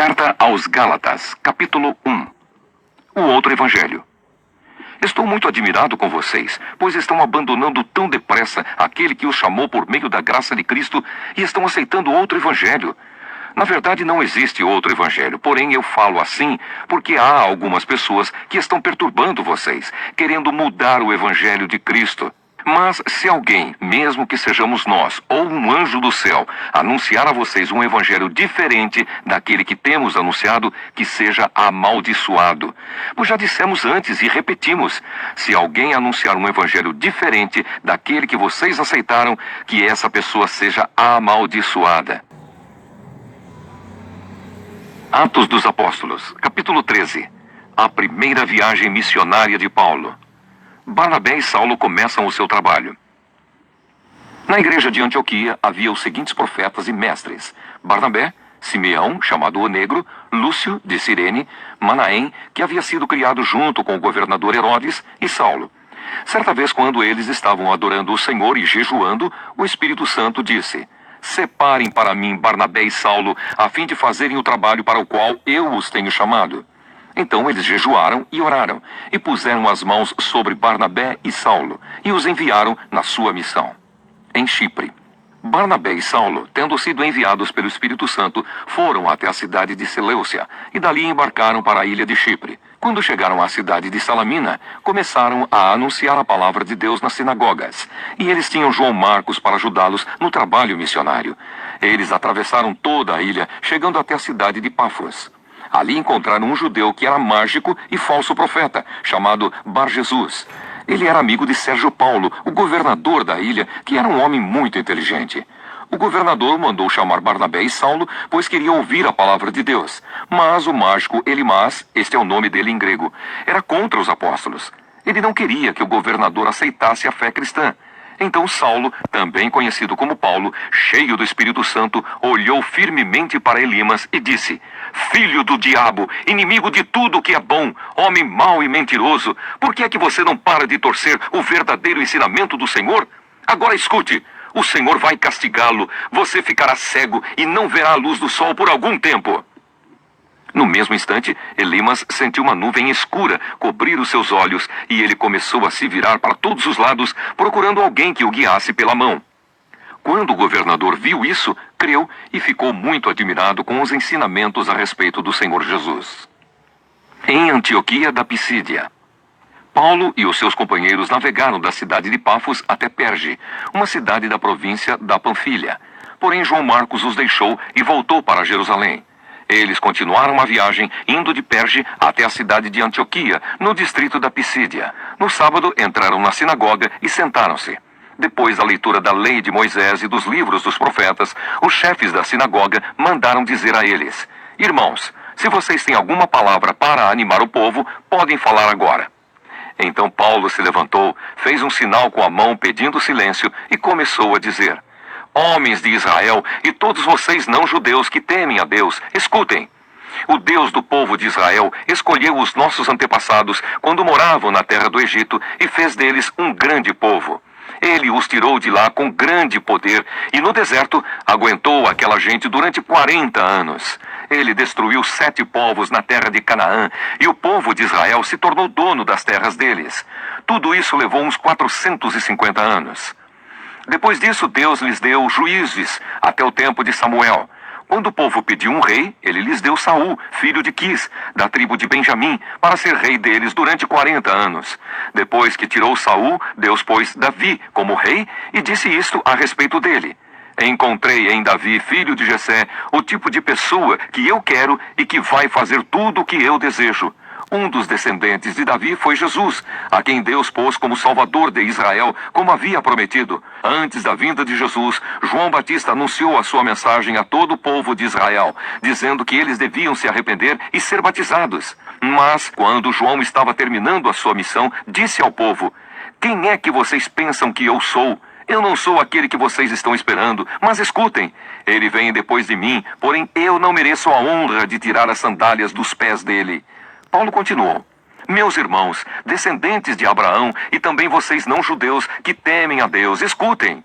Carta aos Gálatas, capítulo 1. O outro evangelho. Estou muito admirado com vocês, pois estão abandonando tão depressa aquele que os chamou por meio da graça de Cristo e estão aceitando outro evangelho. Na verdade, não existe outro evangelho, porém eu falo assim porque há algumas pessoas que estão perturbando vocês, querendo mudar o evangelho de Cristo. Mas se alguém, mesmo que sejamos nós, ou um anjo do céu, anunciar a vocês um evangelho diferente daquele que temos anunciado, que seja amaldiçoado. Pois já dissemos antes e repetimos, se alguém anunciar um evangelho diferente daquele que vocês aceitaram, que essa pessoa seja amaldiçoada. Atos dos Apóstolos, capítulo 13. A primeira viagem missionária de Paulo. Barnabé e Saulo começam o seu trabalho. Na igreja de Antioquia havia os seguintes profetas e mestres: Barnabé, Simeão, chamado o Negro, Lúcio, de Cirene, Manaém, que havia sido criado junto com o governador Herodes, e Saulo. Certa vez, quando eles estavam adorando o Senhor e jejuando, o Espírito Santo disse: separem para mim Barnabé e Saulo, a fim de fazerem o trabalho para o qual eu os tenho chamado. Então eles jejuaram e oraram, e puseram as mãos sobre Barnabé e Saulo, e os enviaram na sua missão. Em Chipre. Barnabé e Saulo, tendo sido enviados pelo Espírito Santo, foram até a cidade de Seleucia, e dali embarcaram para a ilha de Chipre. Quando chegaram à cidade de Salamina, começaram a anunciar a palavra de Deus nas sinagogas, e eles tinham João Marcos para ajudá-los no trabalho missionário. Eles atravessaram toda a ilha, chegando até a cidade de Pafos. Ali encontraram um judeu que era mágico e falso profeta, chamado Bar-Jesus. Ele era amigo de Sérgio Paulo, o governador da ilha, que era um homem muito inteligente. O governador mandou chamar Barnabé e Saulo, pois queria ouvir a palavra de Deus. Mas o mágico Elimas, este é o nome dele em grego, era contra os apóstolos. Ele não queria que o governador aceitasse a fé cristã. Então Saulo, também conhecido como Paulo, cheio do Espírito Santo, olhou firmemente para Elimas e disse: filho do diabo, inimigo de tudo que é bom, homem mau e mentiroso, por que é que você não para de torcer o verdadeiro ensinamento do Senhor? Agora escute, o Senhor vai castigá-lo, você ficará cego e não verá a luz do sol por algum tempo. No mesmo instante, Elimas sentiu uma nuvem escura cobrir os seus olhos e ele começou a se virar para todos os lados, procurando alguém que o guiasse pela mão. Quando o governador viu isso, creu e ficou muito admirado com os ensinamentos a respeito do Senhor Jesus. Em Antioquia da Pisídia. Paulo e os seus companheiros navegaram da cidade de Pafos até Perge, uma cidade da província da Panfilha. Porém, João Marcos os deixou e voltou para Jerusalém. Eles continuaram a viagem, indo de Perge até a cidade de Antioquia, no distrito da Pisídia. No sábado, entraram na sinagoga e sentaram-se. Depois da leitura da lei de Moisés e dos livros dos profetas, os chefes da sinagoga mandaram dizer a eles: irmãos, se vocês têm alguma palavra para animar o povo, podem falar agora. Então Paulo se levantou, fez um sinal com a mão pedindo silêncio e começou a dizer: homens de Israel e todos vocês não-judeus que temem a Deus, escutem. O Deus do povo de Israel escolheu os nossos antepassados quando moravam na terra do Egito e fez deles um grande povo. Ele os tirou de lá com grande poder e no deserto aguentou aquela gente durante 40 anos. Ele destruiu 7 povos na terra de Canaã e o povo de Israel se tornou dono das terras deles. Tudo isso levou uns 450 anos. Depois disso, Deus lhes deu juízes até o tempo de Samuel. Quando o povo pediu um rei, ele lhes deu Saul, filho de Quis, da tribo de Benjamim, para ser rei deles durante 40 anos. Depois que tirou Saul, Deus pôs Davi como rei e disse isto a respeito dele: encontrei em Davi, filho de Jessé, o tipo de pessoa que eu quero e que vai fazer tudo o que eu desejo. Um dos descendentes de Davi foi Jesus, a quem Deus pôs como Salvador de Israel, como havia prometido. Antes da vinda de Jesus, João Batista anunciou a sua mensagem a todo o povo de Israel, dizendo que eles deviam se arrepender e ser batizados. Mas, quando João estava terminando a sua missão, disse ao povo: quem é que vocês pensam que eu sou? Eu não sou aquele que vocês estão esperando, mas escutem, ele vem depois de mim, porém eu não mereço a honra de tirar as sandálias dos pés dele. Paulo continuou: meus irmãos, descendentes de Abraão e também vocês não-judeus que temem a Deus, escutem.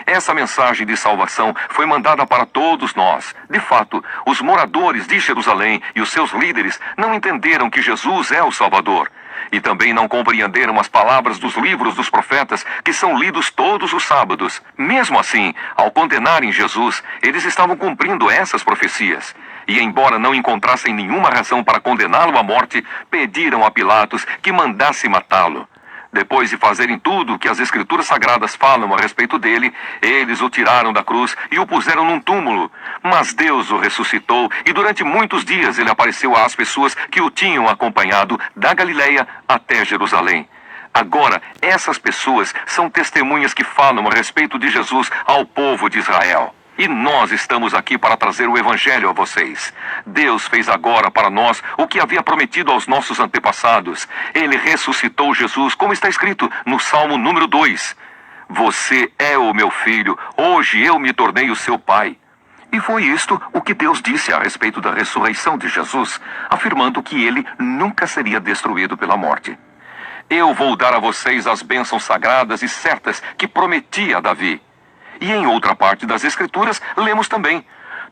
Essa mensagem de salvação foi mandada para todos nós. De fato, os moradores de Jerusalém e os seus líderes não entenderam que Jesus é o Salvador. E também não compreenderam as palavras dos livros dos profetas, que são lidos todos os sábados. Mesmo assim, ao condenarem Jesus, eles estavam cumprindo essas profecias. E embora não encontrassem nenhuma razão para condená-lo à morte, pediram a Pilatos que mandasse matá-lo. Depois de fazerem tudo o que as Escrituras Sagradas falam a respeito dele, eles o tiraram da cruz e o puseram num túmulo. Mas Deus o ressuscitou e durante muitos dias ele apareceu às pessoas que o tinham acompanhado da Galileia até Jerusalém. Agora, essas pessoas são testemunhas que falam a respeito de Jesus ao povo de Israel. E nós estamos aqui para trazer o Evangelho a vocês. Deus fez agora para nós o que havia prometido aos nossos antepassados. Ele ressuscitou Jesus, como está escrito no Salmo número 2. Você é o meu filho, hoje eu me tornei o seu pai. E foi isto o que Deus disse a respeito da ressurreição de Jesus, afirmando que ele nunca seria destruído pela morte. Eu vou dar a vocês as bênçãos sagradas e certas que prometi a Davi. E em outra parte das Escrituras, lemos também: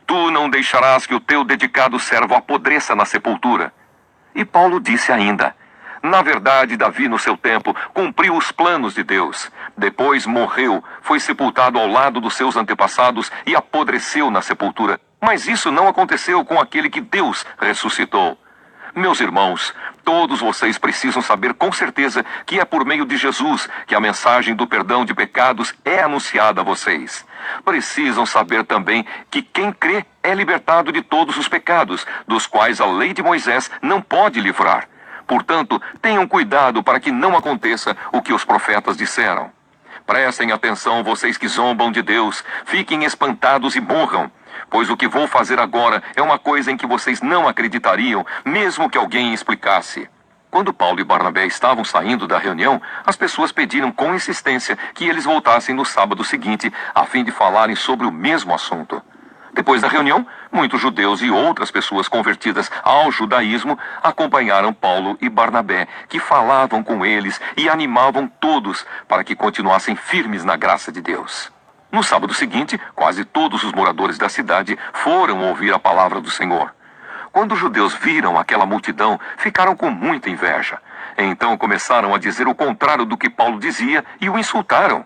Tu não deixarás que o teu dedicado servo apodreça na sepultura. E Paulo disse ainda: Na verdade, Davi, no seu tempo, cumpriu os planos de Deus. Depois morreu, foi sepultado ao lado dos seus antepassados e apodreceu na sepultura. Mas isso não aconteceu com aquele que Deus ressuscitou. Meus irmãos, todos vocês precisam saber com certeza que é por meio de Jesus que a mensagem do perdão de pecados é anunciada a vocês. Precisam saber também que quem crê é libertado de todos os pecados, dos quais a lei de Moisés não pode livrar. Portanto, tenham cuidado para que não aconteça o que os profetas disseram. Prestem atenção, vocês que zombam de Deus, fiquem espantados e morram. Pois o que vou fazer agora é uma coisa em que vocês não acreditariam, mesmo que alguém explicasse. Quando Paulo e Barnabé estavam saindo da reunião, as pessoas pediram com insistência que eles voltassem no sábado seguinte, a fim de falarem sobre o mesmo assunto. Depois da reunião, muitos judeus e outras pessoas convertidas ao judaísmo acompanharam Paulo e Barnabé, que falavam com eles e animavam todos para que continuassem firmes na graça de Deus. No sábado seguinte, quase todos os moradores da cidade foram ouvir a palavra do Senhor. Quando os judeus viram aquela multidão, ficaram com muita inveja. Então começaram a dizer o contrário do que Paulo dizia e o insultaram.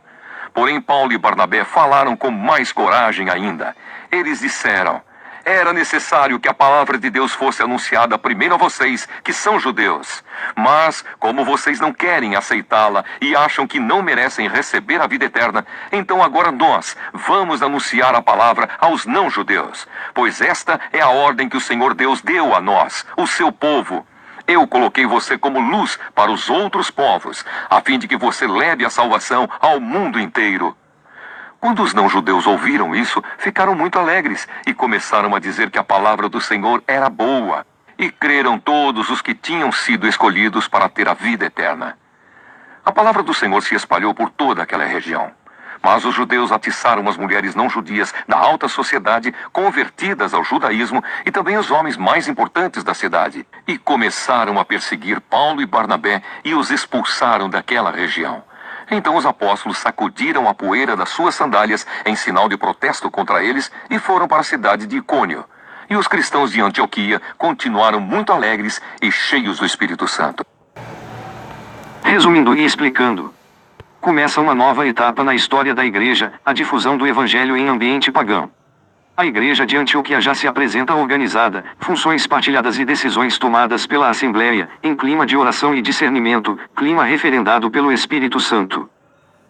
Porém, Paulo e Barnabé falaram com mais coragem ainda. Eles disseram: Era necessário que a palavra de Deus fosse anunciada primeiro a vocês, que são judeus. Mas, como vocês não querem aceitá-la e acham que não merecem receber a vida eterna, então agora nós vamos anunciar a palavra aos não-judeus. Pois esta é a ordem que o Senhor Deus deu a nós, o seu povo. Eu coloquei você como luz para os outros povos, a fim de que você leve a salvação ao mundo inteiro. Quando os não-judeus ouviram isso, ficaram muito alegres e começaram a dizer que a palavra do Senhor era boa. E creram todos os que tinham sido escolhidos para ter a vida eterna. A palavra do Senhor se espalhou por toda aquela região. Mas os judeus atiçaram as mulheres não-judias da alta sociedade convertidas ao judaísmo e também os homens mais importantes da cidade. E começaram a perseguir Paulo e Barnabé e os expulsaram daquela região. Então os apóstolos sacudiram a poeira das suas sandálias em sinal de protesto contra eles e foram para a cidade de Icônio. E os cristãos de Antioquia continuaram muito alegres e cheios do Espírito Santo. Resumindo e explicando, começa uma nova etapa na história da igreja, a difusão do evangelho em ambiente pagão. A igreja de Antioquia já se apresenta organizada, funções partilhadas e decisões tomadas pela Assembleia, em clima de oração e discernimento, clima referendado pelo Espírito Santo.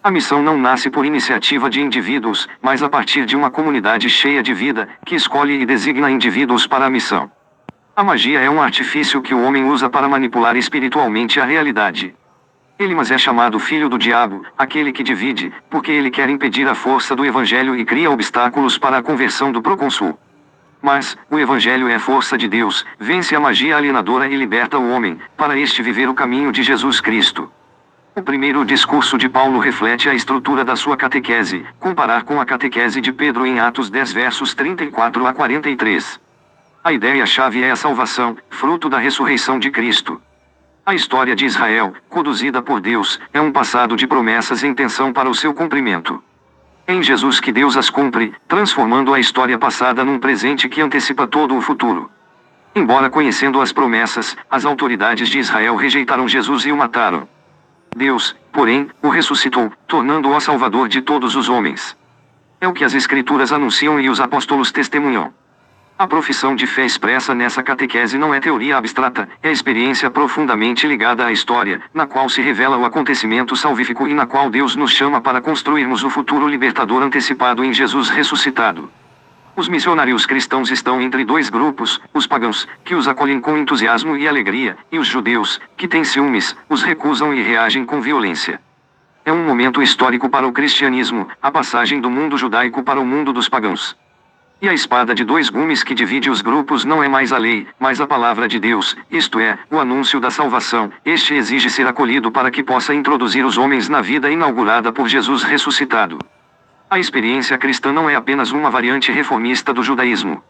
A missão não nasce por iniciativa de indivíduos, mas a partir de uma comunidade cheia de vida, que escolhe e designa indivíduos para a missão. A magia é um artifício que o homem usa para manipular espiritualmente a realidade. Elimas é chamado filho do diabo, aquele que divide, porque ele quer impedir a força do evangelho e cria obstáculos para a conversão do procônsul. Mas, o evangelho é força de Deus, vence a magia alienadora e liberta o homem, para este viver o caminho de Jesus Cristo. O primeiro discurso de Paulo reflete a estrutura da sua catequese, comparar com a catequese de Pedro em Atos 10 versos 34 a 43. A ideia-chave é a salvação, fruto da ressurreição de Cristo. A história de Israel, conduzida por Deus, é um passado de promessas em tensão para o seu cumprimento. É em Jesus que Deus as cumpre, transformando a história passada num presente que antecipa todo o futuro. Embora conhecendo as promessas, as autoridades de Israel rejeitaram Jesus e o mataram. Deus, porém, o ressuscitou, tornando-o o Salvador de todos os homens. É o que as Escrituras anunciam e os apóstolos testemunham. A profissão de fé expressa nessa catequese não é teoria abstrata, é experiência profundamente ligada à história, na qual se revela o acontecimento salvífico e na qual Deus nos chama para construirmos o futuro libertador antecipado em Jesus ressuscitado. Os missionários cristãos estão entre dois grupos: os pagãos, que os acolhem com entusiasmo e alegria, e os judeus, que têm ciúmes, os recusam e reagem com violência. É um momento histórico para o cristianismo, a passagem do mundo judaico para o mundo dos pagãos. E a espada de dois gumes que divide os grupos não é mais a lei, mas a palavra de Deus, isto é, o anúncio da salvação. Este exige ser acolhido para que possa introduzir os homens na vida inaugurada por Jesus ressuscitado. A experiência cristã não é apenas uma variante reformista do judaísmo.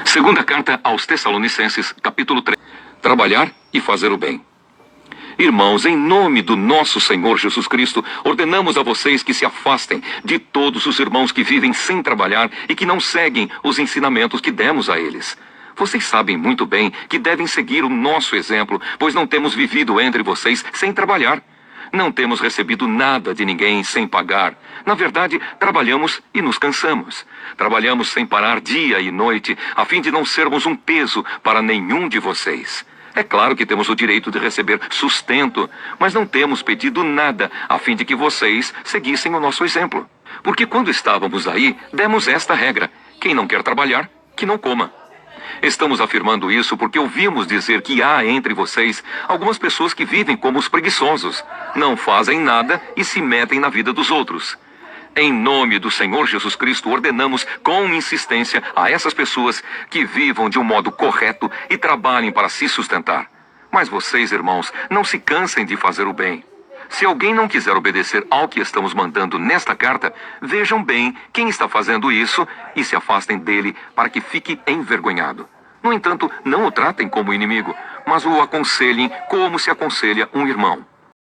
Segunda carta aos Tessalonicenses, capítulo 3. Trabalhar e fazer o bem. Irmãos, em nome do nosso Senhor Jesus Cristo, ordenamos a vocês que se afastem de todos os irmãos que vivem sem trabalhar e que não seguem os ensinamentos que demos a eles. Vocês sabem muito bem que devem seguir o nosso exemplo, pois não temos vivido entre vocês sem trabalhar. Não temos recebido nada de ninguém sem pagar. Na verdade, trabalhamos e nos cansamos. Trabalhamos sem parar dia e noite, a fim de não sermos um peso para nenhum de vocês. É claro que temos o direito de receber sustento, mas não temos pedido nada a fim de que vocês seguissem o nosso exemplo. Porque quando estávamos aí, demos esta regra: quem não quer trabalhar, que não coma. Estamos afirmando isso porque ouvimos dizer que há entre vocês algumas pessoas que vivem como os preguiçosos, não fazem nada e se metem na vida dos outros. Em nome do Senhor Jesus Cristo, ordenamos com insistência a essas pessoas que vivam de um modo correto e trabalhem para se sustentar. Mas vocês, irmãos, não se cansem de fazer o bem. Se alguém não quiser obedecer ao que estamos mandando nesta carta, vejam bem quem está fazendo isso e se afastem dele para que fique envergonhado. No entanto, não o tratem como inimigo, mas o aconselhem como se aconselha um irmão.